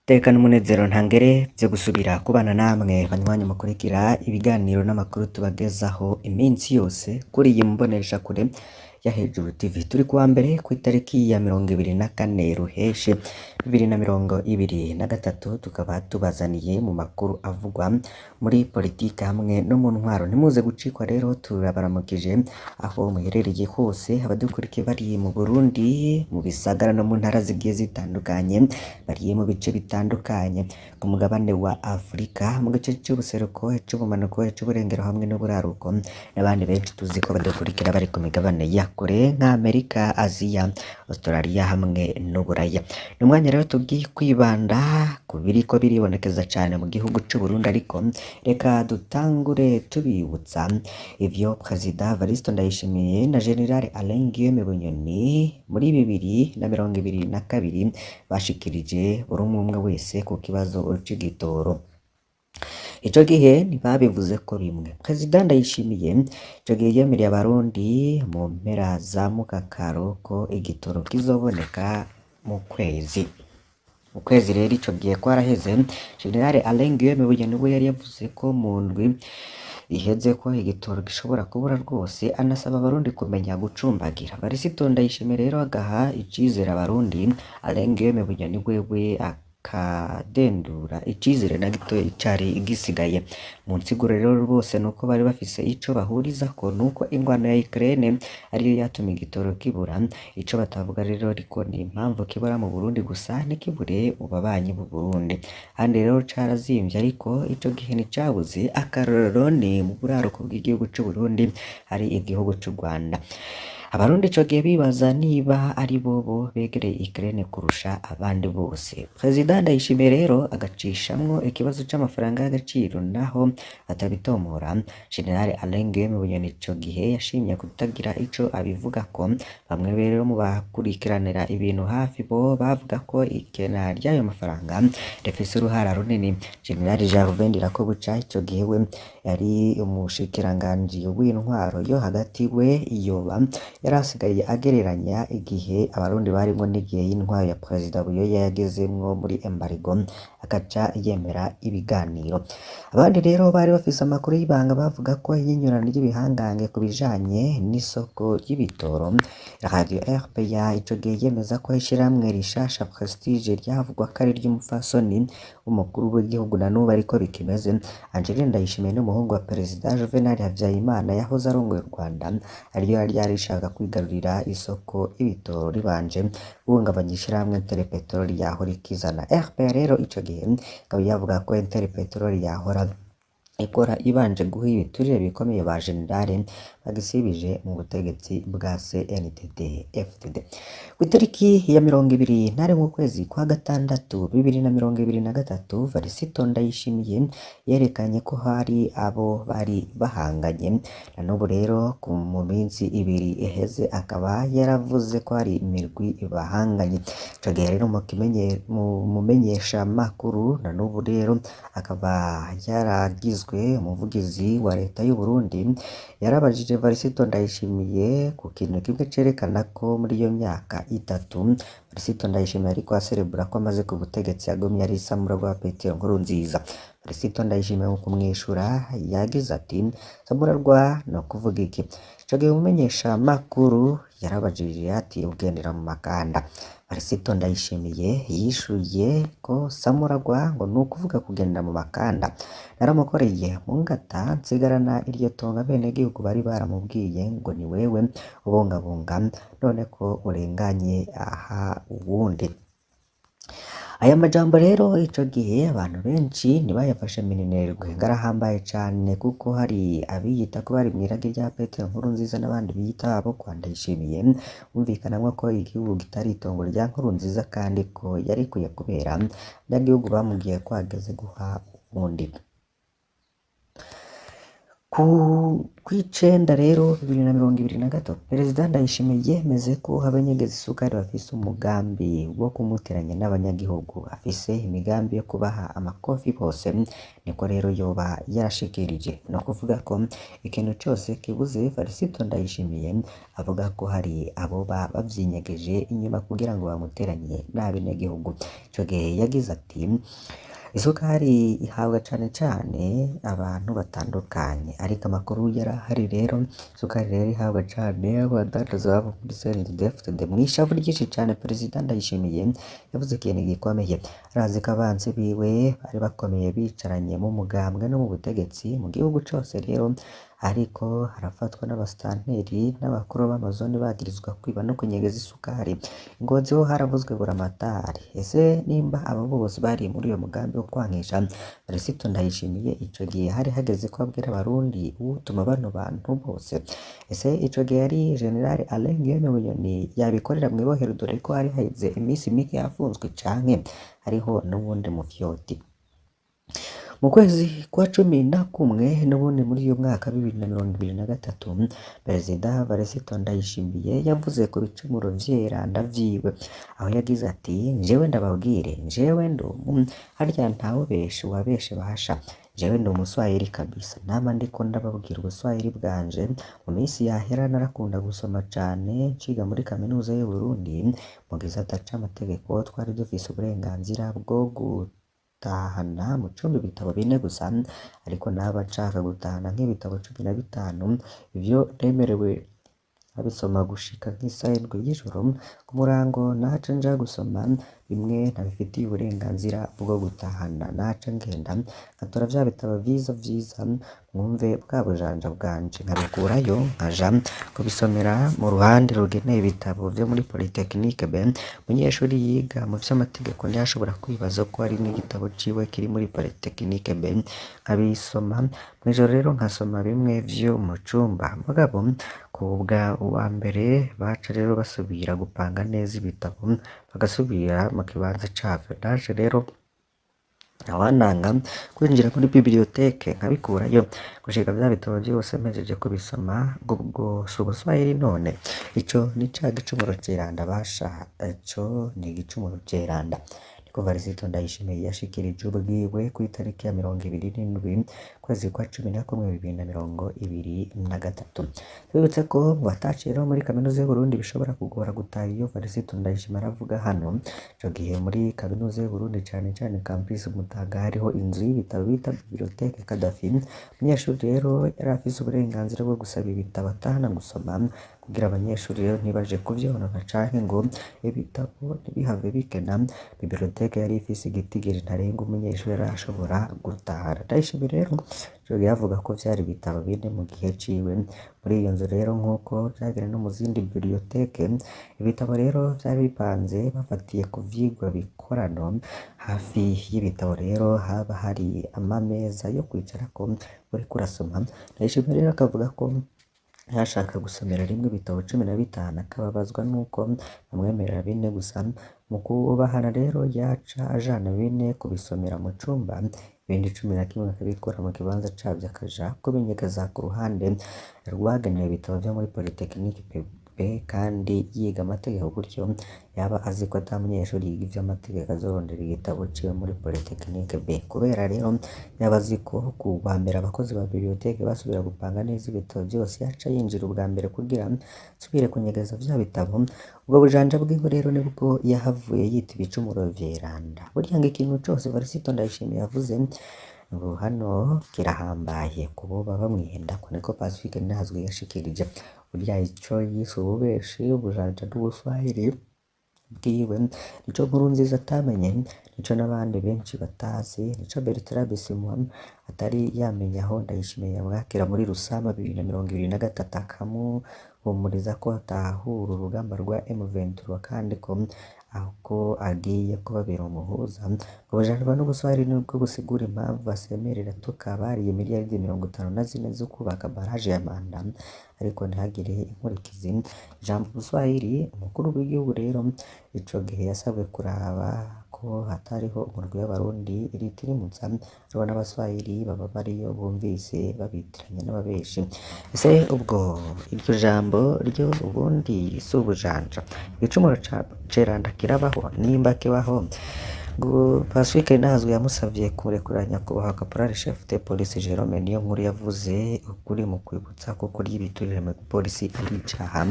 Tekana umunezero ntangere vyo gusubira kubana namwe banywanyi mukurikira ibiganiro n'amakuru tubagezaho iminsi yose kuri iyi mboneshakure ya Hejuru TV. Turi kuwa mbere kw'itariki ya 24 Ruheshi 2023, tukaba tubazaniye mu makuru avugwa muri politiki hamwe no mu ntwaro. Ntimuze gucikwa rero, turabaramukije aho muherereye hose, abadukurikiye bari mu Burundi, mu bisagara no mu ntara zigiye zitandukanye, bari mu bice bitandukanye ku mugabane wa Afurika, mu gice c'ubuseruko, c'ubumanuko, c'uburengero hamwe n'uburaruko, n'abandi benshi tuzi ko badukurikira bari ku migabane ya kure nka Amerika, Aziya, Australia hamwe n'Uburaya. Ni umwanya rero tugiye kwibanda ku biriko biribonekeza cane mu gihugu c'u Burundi, ariko reka dutangure tubibutsa ivyo Perezida Evaristo Ndayishimiye na General Alain Guillaume Bunyoni muri 2022 bashikirije buri umwe wese ku kibazo c'igitoro. Ico gihe ntibabivuze ko rimwe. Perezida Ndayishimiye ico gihe yemereye abarundi mu mpera za Mukakaro ko igitoro kizoboneka mu kwezi. Mu kwezi rero ico gihe kwaraheze, General Alain Guillaume Bunyoni we yari yavuze ko mu ndwi iheze ko igitoro gishobora kubura rwose, anasaba abarundi kumenya gucumbagira. Varisito Ndayishimiye rero agaha icizere abarundi, Alain Guillaume Bunyoni wewe akadendura icizere na gito icari gisigaye. Mu nsiguro rero bose nuko bari bafise ico bahurizako, nuko ingwano ya Ukraine ariyo yatuma igitoro kibura. Ico batavuga rero ariko ni impamvu kibura mu Burundi gusa ntikibure mu babanyi b'u Burundi. Handi rero carazimvye, ariko ico gihe nticabuze. Akarorero ni mu buraruko bw'igihugu c'u Burundi, hari igihugu c'u Rwanda. Abarundi ico gihe bibaza niba ari bobo begereye Ukraine kurusha abandi bose. Perezida Ndayishimiye rero agacishamwo ikibazo c'amafaranga y'agaciro, naho atabitomora. General Alain Guillaume Bunyoni ico gihe yashimye kutagira ico abivugako. Bamwe rero mu bakurikiranira ibintu hafi bo bavuga ko ikena ry'ayo mafaranga rifise uruhara runini. General Gervais Ndirakobuca ico gihe we yari umushikiranganji w'intwaro yo hagati, we yoba yarasigaye agereranya igihe abarundi barimwo n'igihe y'intwaro ya Perezida Buyoya yagezemwo muri embargo, agaca yemera ibiganiro. Abandi rero bari bafise amakuru y'ibanga bavuga ko iyinyurana ry'ibihangange ku bijanye n'isoko y'ibitoro. Radio RPA ico gihe yemeza ko ishirahamwe rishasha Prestige ryavugwa ko ari ry'umupfasoni w'umukuru w'igihugu na n'ubu ariko bikimeze. Angeline Ndayishimiye n'umuhungu wa Perezida Juvenal Habyarimana yahoze arongoye u Rwanda, ariyo yari rishaka kwigarurira isoko y'ibitoro ribanje guhungabanya ishirahamwe Interpetrol yahora ikizana. RPA rero ico gihe ikaba yavuga ko Interpetrol yahora ikora ibanje guha ibiturire bikomeye ba generale bagisibije mu butegetsi bwa CNDD FDD. Kw'itariki ya 20 mu kwezi kwa gatandatu 2023, Varisito Ndayishimiye yerekanye ko hari abo bari bahanganye. Na n'ubu rero mu minsi ibiri iheze akaba yaravuze ko hari imirwi bahanganye. Ico gihe rero mu mumenyesha makuru na n'ubu rero akaba yaragizwe umuvugizi wa leta y'u Burundi, yarabajije Varisito Ndayishimiye ku kintu kimwe cerekana ko muri iyo myaka itatu Varisito Ndayishimiye ariko aserebura ko amaze ku butegetsi yagumye ari isamuragwa wa Petero Nkurunziza. Varisito Ndayishimiye mu kumwishura yagize ati samuragwa no kuvuga iki? Ico gihe umumenyesha makuru yarabajije ati ugendera mu makanda. Varisito Ndayishimiye yishuye ko samuragwa ngo nukuvuga kugenda mu makanda. Naramukoreye mu ngata nsigarana iryo tonga bene gihugu bari baramubwiye ngo ni wewe ubungabunga, none ko urenganye aha uwundi. Aya majambo rero ico gihe abantu benshi ntibayafashe minenerwe, ngarahambaye cane kuko hari abiyita ko bari mw'iragi rya Petero Nkurunziza n'abandi biyita abo kwa Ndayishimiye. Bumvikanamwo ko igihugu kitari itongo rya Nkurunziza kandi ko yarikuye kubera abanyagihugu bamubwiye ko ageze guha uwundi. kw'icenda rero 2023 Perezida Ndayishimiye yemeze ko Abanyagihugu Isukari bafise umugambi wo kumuteranya n'abanyagihugu, afise imigambi yo kubaha amakofi bose, niko rero yoba yarashikirije. No kuvuga ko ikintu cose kibuze Varisito Ndayishimiye avuga ko hari aboba bavyinyegeje inyuma kugira ngo bamuteranye n'abenegihugu. Ico gihe yagize ati isukari ihabwa cane cane abantu batandukanye, ariko amakuru yarahari rero isukari rero ihabwa cane abadandaza babo muri CNDD-FDD. Mw'ishavu ryinshi cane Perezida Ndayishimiye yavuze ikintu gikomeye, arazi ko abanzi biwe bari bakomeye bicaranye mu mugambwe no mu butegetsi mu gihugu cose rero, ariko harafatwa n'abasitanteri n'abakuru b'amazoni bagirizwa kwiba no kunyegeza isukari. Ngozi ho haravuzwe buramatari. Ese nimba abo bose bari muri uyo mugambi wo kwankisha Varisito Ndayishimiye, ico gihe hari hageze ko abwira abarundi uwutuma bano bantu bose? Ese ico gihe yari General Alain Guillaume Bunyoni yabikorera mw'ibohero, dore ko hari haheze imisi mike yafunzwe, canke hariho n'uwundi mufyoti? Mu kwezi kwa 11 n'ubundi muri uyu mwaka 2023 Perezida Varisito Ndayishimiye yavuze ku bicumuro vy'iranda vyiwe, aho yagize ati jewe ndababwire, jewe harya ntawubeshe uwabeshe bahasha, jewe ndi umuswahili kabisa, nama ndiko ndababwira ubuswahili bwanje. Mu minsi yahera narakunda gusoma cane nciga muri kaminuza y'u Burundi mu gisata c'amategeko, twari dufise uburenganzira bwo gutahana mu cumbi ibitabo 4 gusa, ariko naba nshaka gutahana nk'ibitabo 15, ivyo nemerewe abisoma gushika nk'isaha 7 y'ijoro. Ku murango naca nja gusoma bimwe ntabifitiye uburenganzira bwo gutahana, naca ngenda nkatora vya bitabo vyiza mwumve bwa bujanja bwanje, nkabikurayo nkaja kubisomera mu ruhande rugeneye ibitabo vyo muri Polytechnique B. Umunyeshuri yiga mu vy'amategeko ntiyashobora kwibaza ko hari n'igitabo ciwe kiri muri Polytechnique B, nkabisoma mw'ijoro rero nkasoma bimwe vyo mu cumba. Mugabo kubwa uwa mbere baca rero basubira gupanga neza ibitabo bagasubira mu kibanza cavyo, naje rero awananga kwinjira muri biblioteke nkabikurayo gushika vya bitabo vyose mpejeje kubisoma. Ubwo si ubuswahili none? Ico ni ca gicumuro c'iranda basha, ico ni igicumuro c'iranda. Niko Varisito Ndayishimiye yashikirije ubwiwe kw'itariki ya 27 kwezi kwa 11 2023. Twibutse ko ngo ataciye rero muri kaminuza y'u Burundi bishobora kugora gutaha iyo Varisito Ndayishimiye aravuga hano. Ico gihe muri kaminuza y'u Burundi cane cane campus Mutaga hariho inzu y'ibitabo bita Bibliothèque Kadafi. Umunyeshuri rero yari afise uburenganzira bwo gusaba ibitabo atahana gusoma, kugira abanyeshuri rero ntibaje kuvyonona canke ngo ibitabo ntibihave bikena. Bibliothèque yari ifise igitigiri ntarengwa umunyeshuri yari ashobora gutahana. Ndayishimiye rero ico gihe avuga ko vyari ibitabo 4 mu gihe ciwe. Muri iyo nzu rero nk'uko vyagira no mu zindi bibliothèque, ibitabo rero vyari bipanze bafatiye ku vyigwa bikorano. Hafi y'ibitabo rero haba hari amameza yo kwicarako uriko urasoma. Ndayishimiye rero akavuga ko ntashaka gusomera rimwe ibitabo 15, akababazwa nuko bamwemerera 4 gusa. Mu kubahana rero yaca ajana 4 kubisomera mu cumba, ibindi 11 akabikura mu kibanza cavyo akaja kubinyegeza ku ruhande rwagenewe ibitabo vyo muri Polytechnique B, kandi yiga amategeko, gutyo yaba azi ko ata munyeshuri yiga ivy'amategeko azorondera igitabo ciwe muri Polytechnique B. Kubera rero yaba azi ko kuwa mbere abakozi ba bibliothèque basubira gupanga neza ibitabo vyose, yaca yinjira ubwa mbere kugira asubire kunyegeza vya bitabo. Ubwo bujanja bwiwe rero nibwo yahavuye yita ibicumuro vy'iranda. Burya ngo ikintu cose Varisito Ndayishimiye yavuze ngo hano kirahambaye kuboba bamwihenda, ko niko Pacifique Ntazwe yashikirije. Burya ico yise ububeshi, ubujanja n'ubuswahili bwiwe nico Nkurunziza atamenye, nico n'abandi benshi batazi, nico Bertrand Bisimwa atari yamenya aho Ndayishimiye yamwakira muri Rusama 2023 akamuhumuriza ko atahura urugamba rwa M23 kandi ko ahubwo agiye kubabera umuhuza. Ubujanja n'ubuswahili nibwo busigura impamvu basemerera tukabariye miliyaridi 54 zo kubaka baraje ya Manda, ariko ntihagire inkurikizi. Ijambo ubuswahili, umukuru w'igihugu rero ico gihe yasabwe kuraba ko hatariho umurwi w'abarundi ritirimuza aribo n'abaswahili baba bariyo bumvise babitiranya n'ababeshi. Ese ubwo iryo jambo ryo ubundi si ubujanja? Igicumuro ca ceranda kirabaho nimba kibaho ngo Pacifique Nazwe yamusavye kurekuranya nyakubahwa Caporal Chef de Police Jerome Niyonkuru yavuze ukuri mu kwibutsa ko kurya ibiturire mu polisi ari icaha,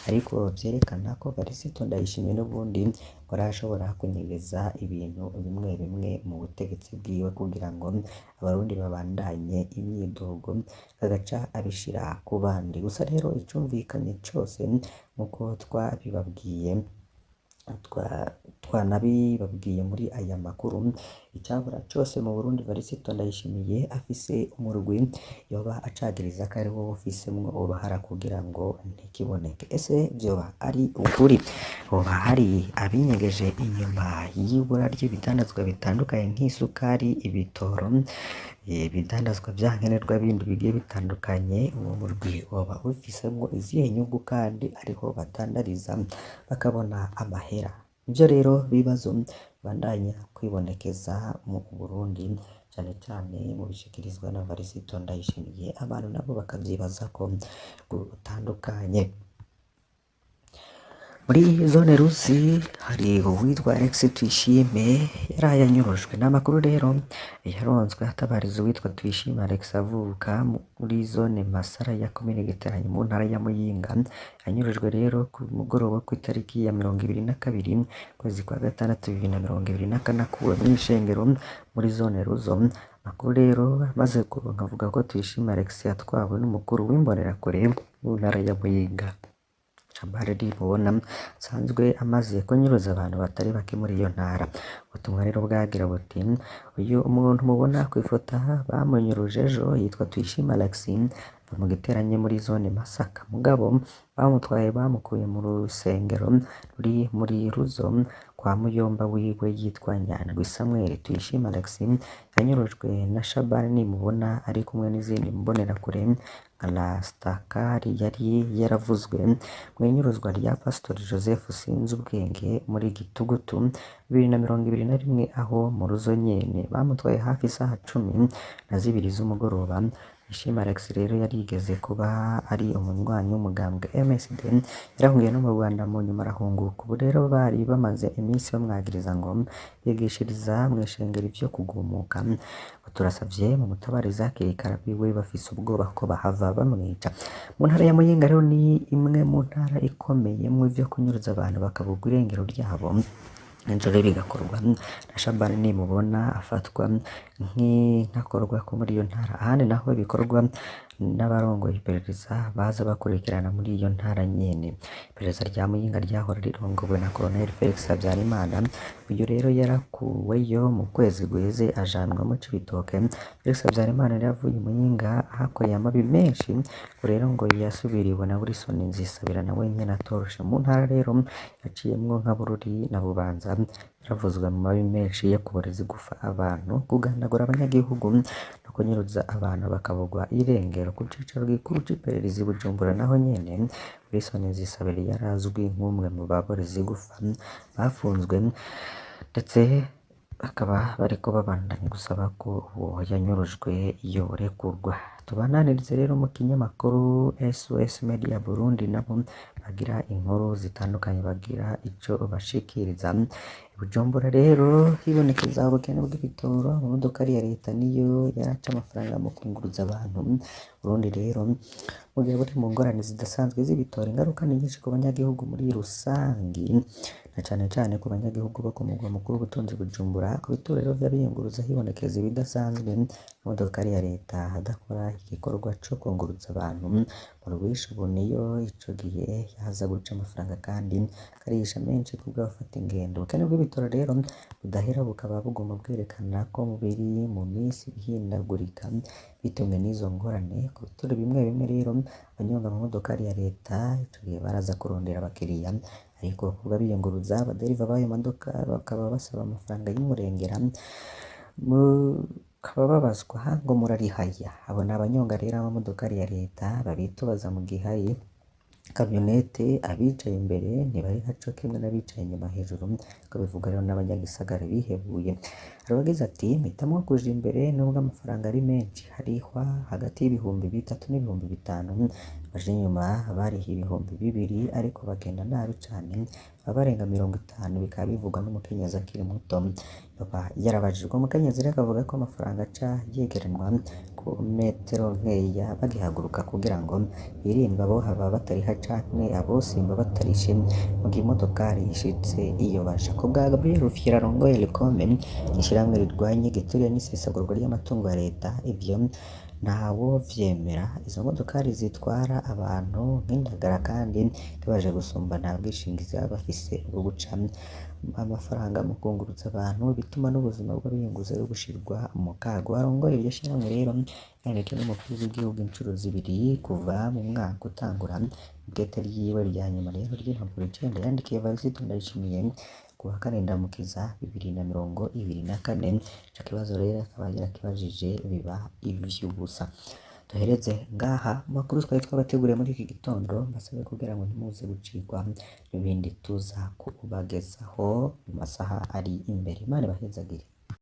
ariko vyerekana ko Varisito Ndayishimiye n'ubundi ngo arashobora kunyereza ibintu bimwe bimwe mu butegetsi bwiwe kugira ngo abarundi babandanye imyidogo agaca abishira ku bandi. Gusa rero icumvikanye cose nkuko twanabibabwiye muri aya makuru, icabura cose mu Burundi Varisito Ndayishimiye afise umurwi yoba acagiriza ko ari wo ufisemwo uruhara kugira ngo ntikiboneke. Ese vyoba ari ukuri? Hoba hari abinyegeje inyuma y'ibura ry'ibidandazwa bitandukanye nk'isukari, ibitoro, ibidandazwa vya nkenerwa bindi bigiye bitandukanye? Uwo murwi woba ufisemwo izihe nyungu kandi ariho badandariza bakabona amahera? Ivyo rero bibazo bandanya kwibonekeza mu Burundi cane cane mu bishikirizwa na Varisito Ndayishimiye, abantu nabo bakavyibazako gutandukanye. Muri zone Rusi hari uwitwa Alex Tuyishime yaraye anyurujwe. N'amakuru rero yaronzwe hatabariza uwitwa Tuyishime Alex avuka muri zone Masara ya komine Giteranyi mu ntara ya Muyinga. Yanyurujwe rero ku mugoroba kw'itariki ya 22 kwezi kwa gatandatu 2024 akuwe mw'ishengero muri zone Ruzo. Amakuru rero maze kuronka avuga ko Tuyishime Alex yatwawe n'umukuru w'imbonerakure mu ntara ya Muyinga. Chambaredi mubona sanzwe amaze kunyuruza abantu batari bake muri iyo ntara. Ubutumwa rero bwagira buti uyu umuntu mubona kwifota bamunyuruje ejo yitwa Tuyishime Alex mu Giteranyi muri zone Masaka, mugabo bamutwaye bamukuye mu rusengero ruri muri Ruzo kwa muyomba wiwe yitwa Nyandwi Samuel. Tuyishime Alex yanyurujwe na Shabani mubona ari kumwe n'izindi mbonerakure nka Rastakari yari yaravuzwe mwinyuruzwa rya Pastor Joseph Sinzubwenge muri Gitugutu 2021, aho mu Ruzo nyene bamutwaye hafi isaha 12 z'umugoroba. Tuyishime Alex rero yarigeze kuba ari umunywanyi w'umugambwe MSD, yarahungiye no mu Rwanda mu nyuma arahunguka. Ubu rero bari bamaze iminsi bamwagiriza ngo yigishiriza mw'ishengero ivyo kugumuka. Turasavye mu mutabariza hakiri kare biwe bafise ubwoba ko bahava bamwica. Mu ntara ya Muyinga rero ni imwe mu ntara ikomeye mu ivyo kunyuruza abantu bakabugwa irengero ryabo. Injoro bigakorwa na Shabani nimubona afatwa nk'intakorwa ko muri iyo ntara. Ahandi naho bikorwa n'abarongoye iperereza baza bakurikirana muri iyo ntara nyene. Iperereza rya Muyinga ryahora rirongowe na Colonel Felix Habyarimana. Uyu rero yarakuweyo mu kwezi guheze ajanwa mu Cibitoke. Felix Habyarimana yavuye Muyinga ahakoreye amabi menshi, rero ngo yasubiriwe na Wilson Nzisabira nawe nyene atoroshe. Mu ntara rero yaciyemwo nka Bururi na Bubanza yaravuzwe mu mabi menshi yo kuboreza igufa abantu, kugandagura abanyagihugu no kunyuruza abantu bakabugwa irengero. Ku cicaro gikuru c'iperereza i Bujumbura naho nyene Wilson Nzisabira yarazwi nk'umwe mu baboreza igufa bafunzwe, ndetse bakaba bariko babandanya gusaba ko uwo yanyurujwe yorekurwa. Tubananirize rero mu kinyamakuru SOS Media Burundi, nabo bagira inkuru zitandukanye, bagira ico bashikiriza. Bujumbura rero hibonekeza ubukene bw'ibitoro, amamodoka ya leta niyo yaraca amafaranga mu kunguruza abantu. Burundi rero mu gihe buri mu ngorane zidasanzwe z'ibitoro, ingaruka ni nyinshi ku banyagihugu muri rusangi, na cane cane ku banyagihugu bo ku mugwa mukuru w'ubutunzi Bujumbura. Ku bituro rero vy'abiyunguruza hibonekeza ibidasanzwe, imodoka ya leta adakora igikorwa co kunguruza abantu mu rwishu. Ubu niyo ico gihe yaza guca amafaranga kandi karisha menshi kubw'abafata ingendo. Ubukene bw'ibitoro rero budahera bukaba bugomba bwerekana ko biri mu minsi ihindagurika bitumwe n'izo ngorane. Ku bituro bimwe bimwe rero abanyonga amamodoka ya leta ico gihe baraza kurondera abakiriya, ariko kubwa biyunguruza abaderiva b'ayo modoka bakaba basaba amafaranga y'umurengera, bakaba babazwa ngo murarihaya. Abo ni abanyonga rero amamodoka ya leta babitubaza mu gihayi kamyonete, abicaye imbere ntibariha co kimwe n'abicaye inyuma hejuru, ko bivugwa rero n'abanyagisagara bihebuye. Hari uwagize ati "Mpitamwo kuja imbere nubwo amafaranga ari menshi, harihwa hagati y'ibihumbi 3 n'ibihumbi 5, abaje inyuma bariha ibihumbi 2 ariko bagenda nabi cane, baba barenga 50", bikaba bivugwa n'umukenyezi akiri muto. Yoba yarabajijwe, umukenyezi rero akavuga ko amafaranga aca yegeranwa ku metero nkeya bagihaguruka kugira ngo hirindwe abohaba batariha canke abosimba batarishe mu gihe imodokari ishitse iyo baja. Kubwa Gabriel Rufyiri arongoye Ricome, ishirahamwe rirwanya igiturire n'isesagurwa ry'amatungo ya leta, ivyo ntawovyemera. Izo modokari zitwara abantu nk'indagara kandi ntibaje gusumba nta bwishingizi baba bafise bwo guca amafaranga mu kwunguruza abantu, bituma n'ubuzima bw'abiyunguruza bwo gushirwa mu kago. Arongoye iryo shirahamwe rero yandikiwe n'umukuru w'igihugu incuro 2 kuva mu mwaka utangura. Ibwete ryiwe rya nyuma rero ry'impapuro 9 yandikiye Varisito Ndayishimiye kuwa 4 Ndamukiza 2024. Ico kibazo rero akaba yarakibajije biba ivy'ubusa. Duhereze ngaha makuru twari twabateguriye muri iki gitondo, mbasabe kugira ngo ntimuze gucikwa n'ibindi tuza kubagezaho mu masaha ari imbere. Imana ibahezagire.